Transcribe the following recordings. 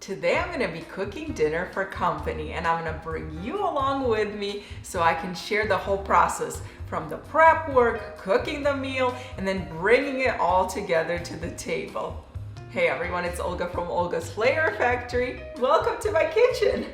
Today I'm going to be cooking dinner for company, and I'm going to bring you along with me so I can share the whole process from the prep work, cooking the meal, and then bringing it all together to the table. Hey everyone, it's Olga from Olga's Flavor Factory. Welcome to my kitchen.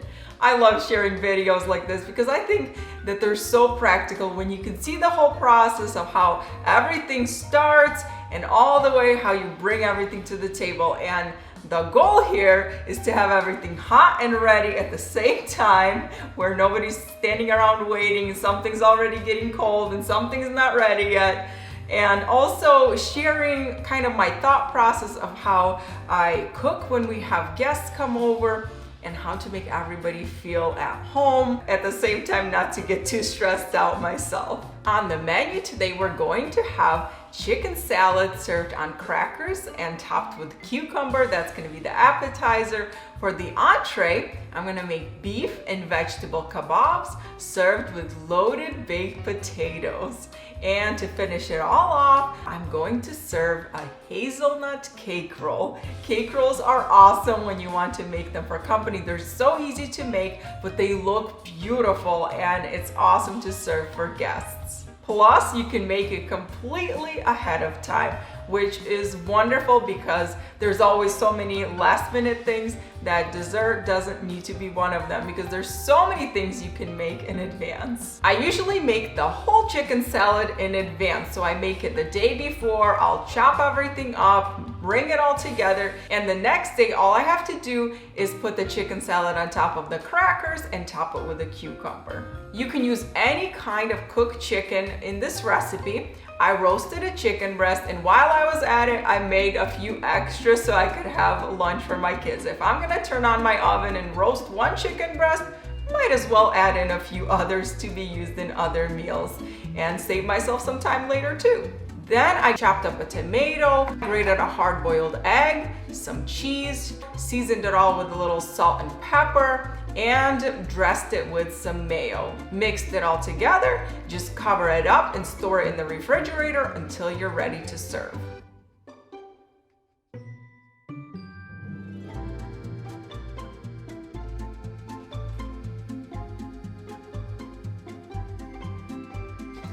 I love sharing videos like this because I think that they're so practical when you can see the whole process of how everything starts and all the way how you bring everything to the table. And the goal here is to have everything hot and ready at the same time, where nobody's standing around waiting, something's already getting cold and something's not ready yet. And also sharing kind of my thought process of how I cook when we have guests come over, and how to make everybody feel at home, at the same time not to get too stressed out myself. On the menu today, we're going to have chicken salad served on crackers and topped with cucumber. That's gonna be the appetizer. For the entree, I'm gonna make beef and vegetable kabobs served with loaded baked potatoes. And to finish it all off, I'm going to serve a hazelnut cake roll. Cake rolls are awesome when you want to make them for company. They're so easy to make, but they look beautiful, and it's awesome to serve for guests. Plus, you can make it completely ahead of time, which is wonderful because there's always so many last minute things that dessert doesn't need to be one of them, because there's so many things you can make in advance. I usually make the whole chicken salad in advance, so I make it the day before. I'll chop everything up, bring it all together, and the next day all I have to do is put the chicken salad on top of the crackers and top it with a cucumber. You can use any kind of cooked chicken in this recipe. I roasted a chicken breast, and while I was at it, I made a few extras so I could have lunch for my kids. If I'm gonna turn on my oven and roast one chicken breast, might as well add in a few others to be used in other meals and save myself some time later too. Then I chopped up a tomato, grated a hard-boiled egg, some cheese, seasoned it all with a little salt and pepper, and dressed it with some mayo. Mixed it all together, just cover it up and store it in the refrigerator until you're ready to serve.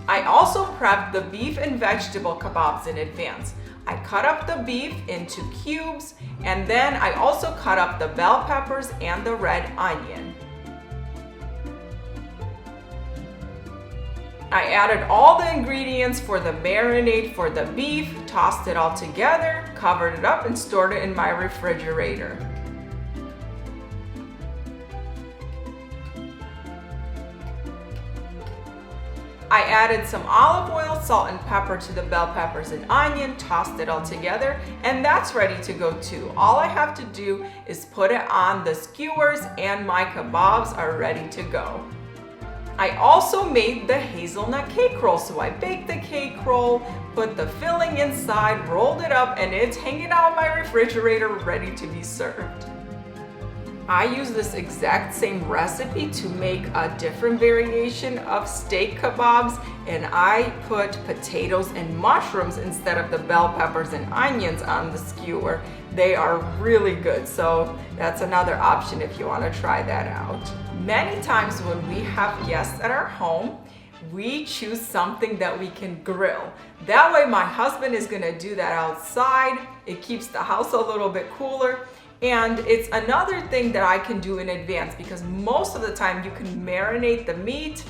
I also prepped the beef and vegetable kabobs in advance. I cut up the beef into cubes, and then I also cut up the bell peppers and the red onion. I added all the ingredients for the marinade for the beef, tossed it all together, covered it up, and stored it in my refrigerator. I added some olive oil, salt, and pepper to the bell peppers and onion, tossed it all together, and that's ready to go too. All I have to do is put it on the skewers, and my kebabs are ready to go. I also made the hazelnut cake roll. So I baked the cake roll, put the filling inside, rolled it up, and it's hanging out in my refrigerator ready to be served. I use this exact same recipe to make a different variation of steak kebabs, and I put potatoes and mushrooms instead of the bell peppers and onions on the skewer. They are really good, so that's another option if you want to try that out. Many times when we have guests at our home, we choose something that we can grill. That way my husband is going to do that outside. It keeps the house a little bit cooler. And it's another thing that I can do in advance, because most of the time you can marinate the meat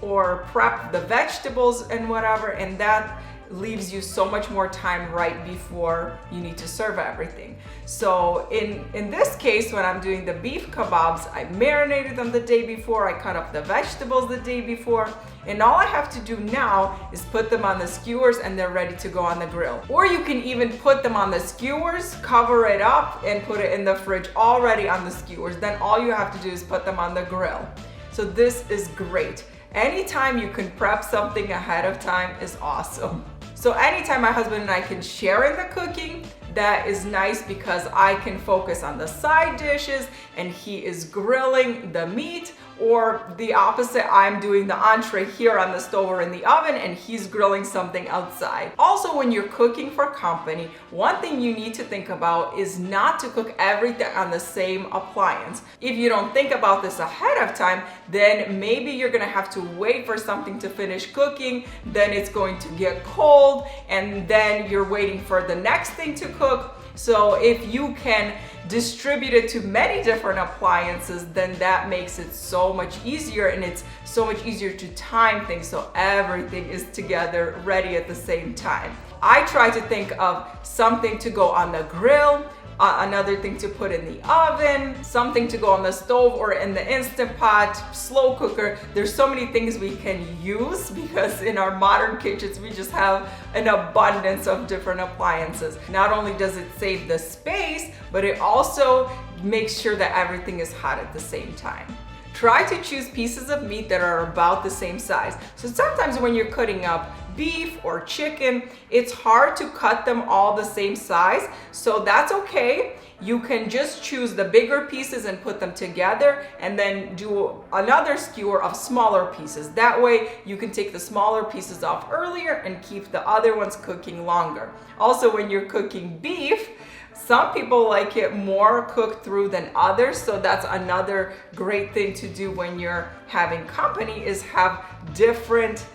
or prep the vegetables and whatever, and that leaves you so much more time right before you need to serve everything. So in this case, when I'm doing the beef kebabs, I marinated them the day before, I cut up the vegetables the day before, and all I have to do now is put them on the skewers and they're ready to go on the grill. Or you can even put them on the skewers, cover it up, and put it in the fridge already on the skewers. Then all you have to do is put them on the grill. So this is great. Anytime you can prep something ahead of time is awesome. So anytime my husband and I can share in the cooking, that is nice, because I can focus on the side dishes and he is grilling the meat or the opposite, I'm doing the entree here on the stove or in the oven and he's grilling something outside. Also, when you're cooking for company, one thing you need to think about is not to cook everything on the same appliance. If you don't think about this ahead of time, then maybe you're gonna have to wait for something to finish cooking, then it's going to get cold, and then you're waiting for the next thing to cook. So if you can distribute it to many different appliances, then that makes it so much easier, and it's so much easier to time things so everything is together ready at the same time. I try to think of something to go on the grill, another thing to put in the oven, something to go on the stove or in the Instant Pot, slow cooker. There's so many things we can use because in our modern kitchens, we just have an abundance of different appliances. Not only does it save the space, but it also makes sure that everything is hot at the same time. Try to choose pieces of meat that are about the same size. So sometimes when you're cutting up beef or chicken, it's hard to cut them all the same size. So that's okay. You can just choose the bigger pieces and put them together and then do another skewer of smaller pieces. That way you can take the smaller pieces off earlier and keep the other ones cooking longer. Also, when you're cooking beef, some people like it more cooked through than others, so that's another great thing to do when you're having company, is have different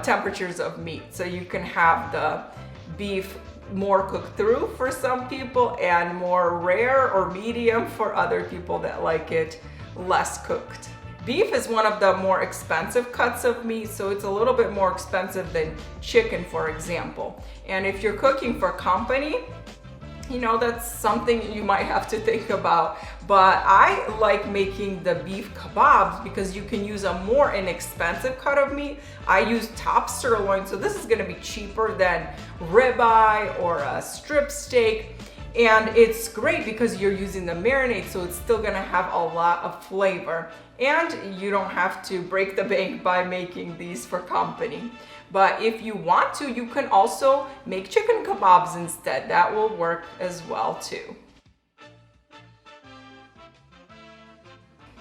temperatures of meat. So you can have the beef more cooked through for some people and more rare or medium for other people that like it less cooked. Beef is one of the more expensive cuts of meat, so it's a little bit more expensive than chicken, for example. And if you're cooking for company, you know, that's something you might have to think about. But I like making the beef kebabs because you can use a more inexpensive cut of meat. I use top sirloin, so this is gonna be cheaper than ribeye or a strip steak. And it's great because you're using the marinade, so it's still gonna have a lot of flavor. And you don't have to break the bank by making these for company. But if you want to, you can also make chicken kebabs instead. That will work as well too.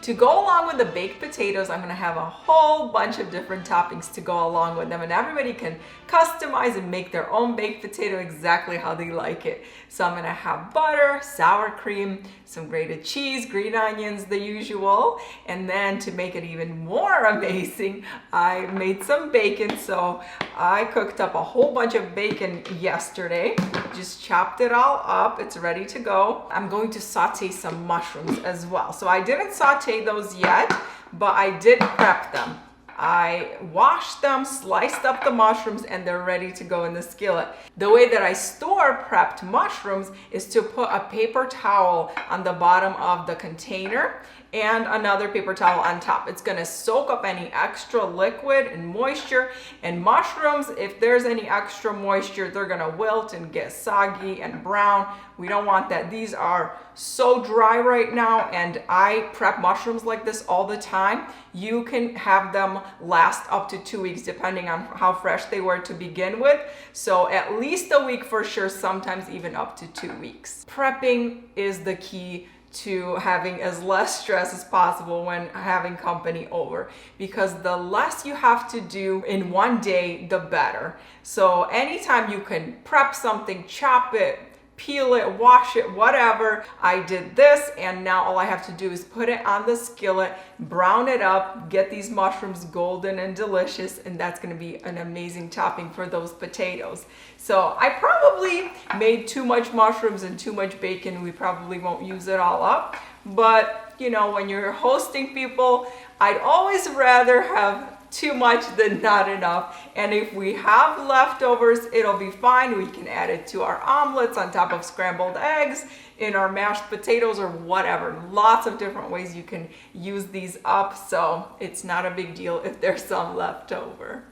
To go along with the baked potatoes, I'm gonna have a whole bunch of different toppings to go along with them, and everybody can customize and make their own baked potato exactly how they like it. So I'm gonna have butter, sour cream, some grated cheese, green onions, the usual. And then to make it even more amazing, I made some bacon. So I cooked up a whole bunch of bacon yesterday, just chopped it all up. It's ready to go. I'm going to saute some mushrooms as well. So I didn't saute those yet, but I did prep them. I washed them, sliced up the mushrooms, and they're ready to go in the skillet. The way that I store prepped mushrooms is to put a paper towel on the bottom of the container and another paper towel on top. It's gonna soak up any extra liquid and moisture. And mushrooms, if there's any extra moisture, they're gonna wilt and get soggy and brown. We don't want that. These are so dry right now, and I prep mushrooms like this all the time. You can have them last up to 2 weeks depending on how fresh they were to begin with. So at least a week for sure, sometimes even up to 2 weeks. Prepping is the key to having as less stress as possible when having company over, because the less you have to do in one day, the better. So anytime you can prep something, chop it, peel it, wash it, whatever. I did this, and now all I have to do is put it on the skillet, brown it up, get these mushrooms golden and delicious, and that's gonna be an amazing topping for those potatoes. So I probably made too much mushrooms and too much bacon. We probably won't use it all up, but you know, when you're hosting people, I'd always rather have too much than not enough. And if we have leftovers, it'll be fine. We can add it to our omelets on top of scrambled eggs, in our mashed potatoes, or whatever. Lots of different ways you can use these up, so it's not a big deal if there's some left over.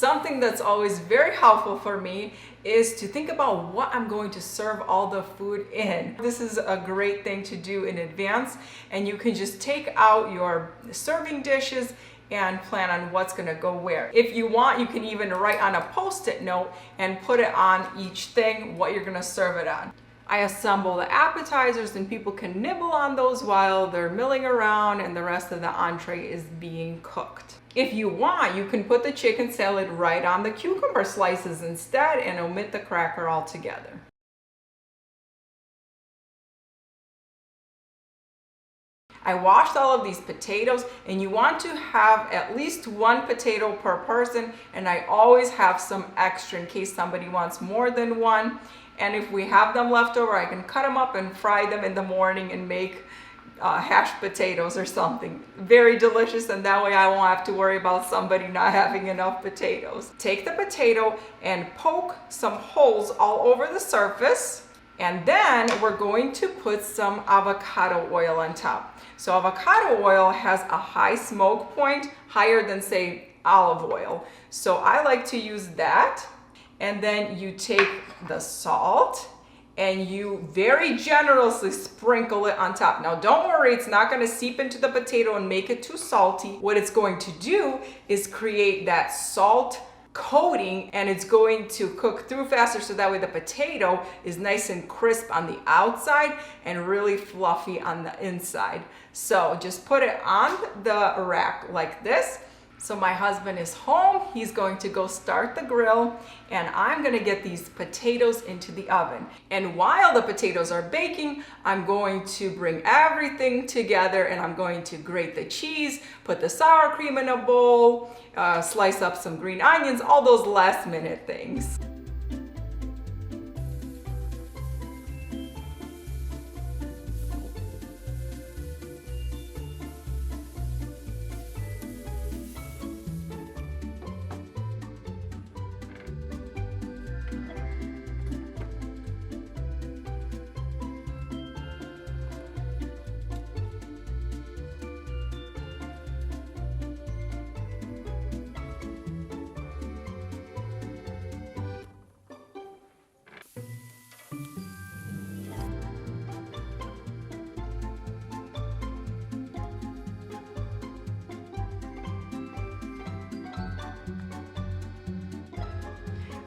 Something that's always very helpful for me is to think about what I'm going to serve all the food in. This is a great thing to do in advance, and you can just take out your serving dishes and plan on what's gonna go where. If you want, you can even write on a post-it note and put it on each thing what you're gonna serve it on. I assemble the appetizers and people can nibble on those while they're milling around and the rest of the entree is being cooked. If you want, you can put the chicken salad right on the cucumber slices instead and omit the cracker altogether. I washed all of these potatoes, and you want to have at least one potato per person, and I always have some extra in case somebody wants more than one. And if we have them left over, I can cut them up and fry them in the morning and make hashed potatoes or something. Very delicious, and that way I won't have to worry about somebody not having enough potatoes. Take the potato and poke some holes all over the surface, and then we're going to put some avocado oil on top. So avocado oil has a high smoke point, higher than say olive oil. So I like to use that. And then you take the salt and you very generously sprinkle it on top. Now don't worry, it's not gonna seep into the potato and make it too salty. What it's going to do is create that salt coating, and it's going to cook through faster, so that way the potato is nice and crisp on the outside and really fluffy on the inside. So just put it on the rack like this. So my husband is home, he's going to go start the grill, and I'm gonna get these potatoes into the oven. And while the potatoes are baking, I'm going to bring everything together, and I'm going to grate the cheese, put the sour cream in a bowl, slice up some green onions, all those last minute things.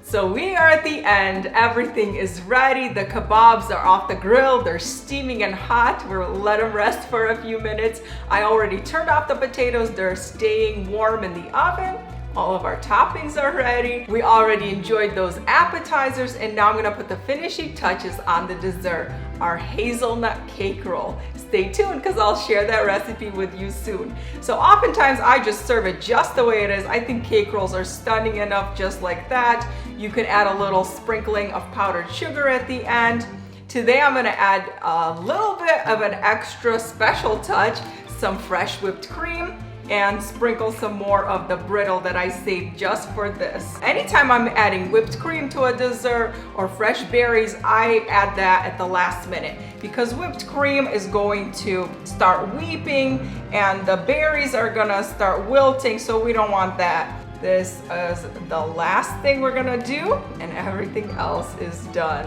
So we are at the end. Everything is ready. The kebabs are off the grill. They're steaming and hot. We'll let them rest for a few minutes. I already turned off the potatoes. They're staying warm in the oven. All of our toppings are ready. We already enjoyed those appetizers, and now I'm gonna put the finishing touches on the dessert, our hazelnut cake roll. Stay tuned because I'll share that recipe with you soon. So oftentimes I just serve it just the way it is. I think cake rolls are stunning enough just like that. You can add a little sprinkling of powdered sugar at the end. Today I'm gonna add a little bit of an extra special touch, some fresh whipped cream, and sprinkle some more of the brittle that I saved just for this. Anytime I'm adding whipped cream to a dessert or fresh berries, I add that at the last minute because whipped cream is going to start weeping and the berries are gonna start wilting, so we don't want that. This is the last thing we're gonna do, and everything else is done.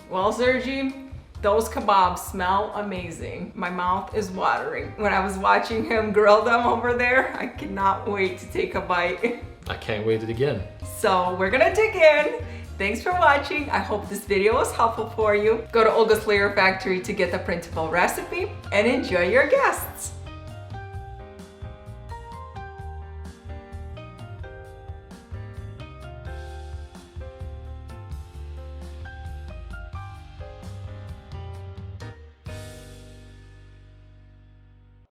Well, Sergi, those kebabs smell amazing. My mouth is watering. When I was watching him grill them over there, I cannot wait to take a bite. I can't wait again. So we're gonna dig in. Thanks for watching. I hope this video was helpful for you. Go to Olga's Flavor Factory to get the printable recipe and enjoy your guests.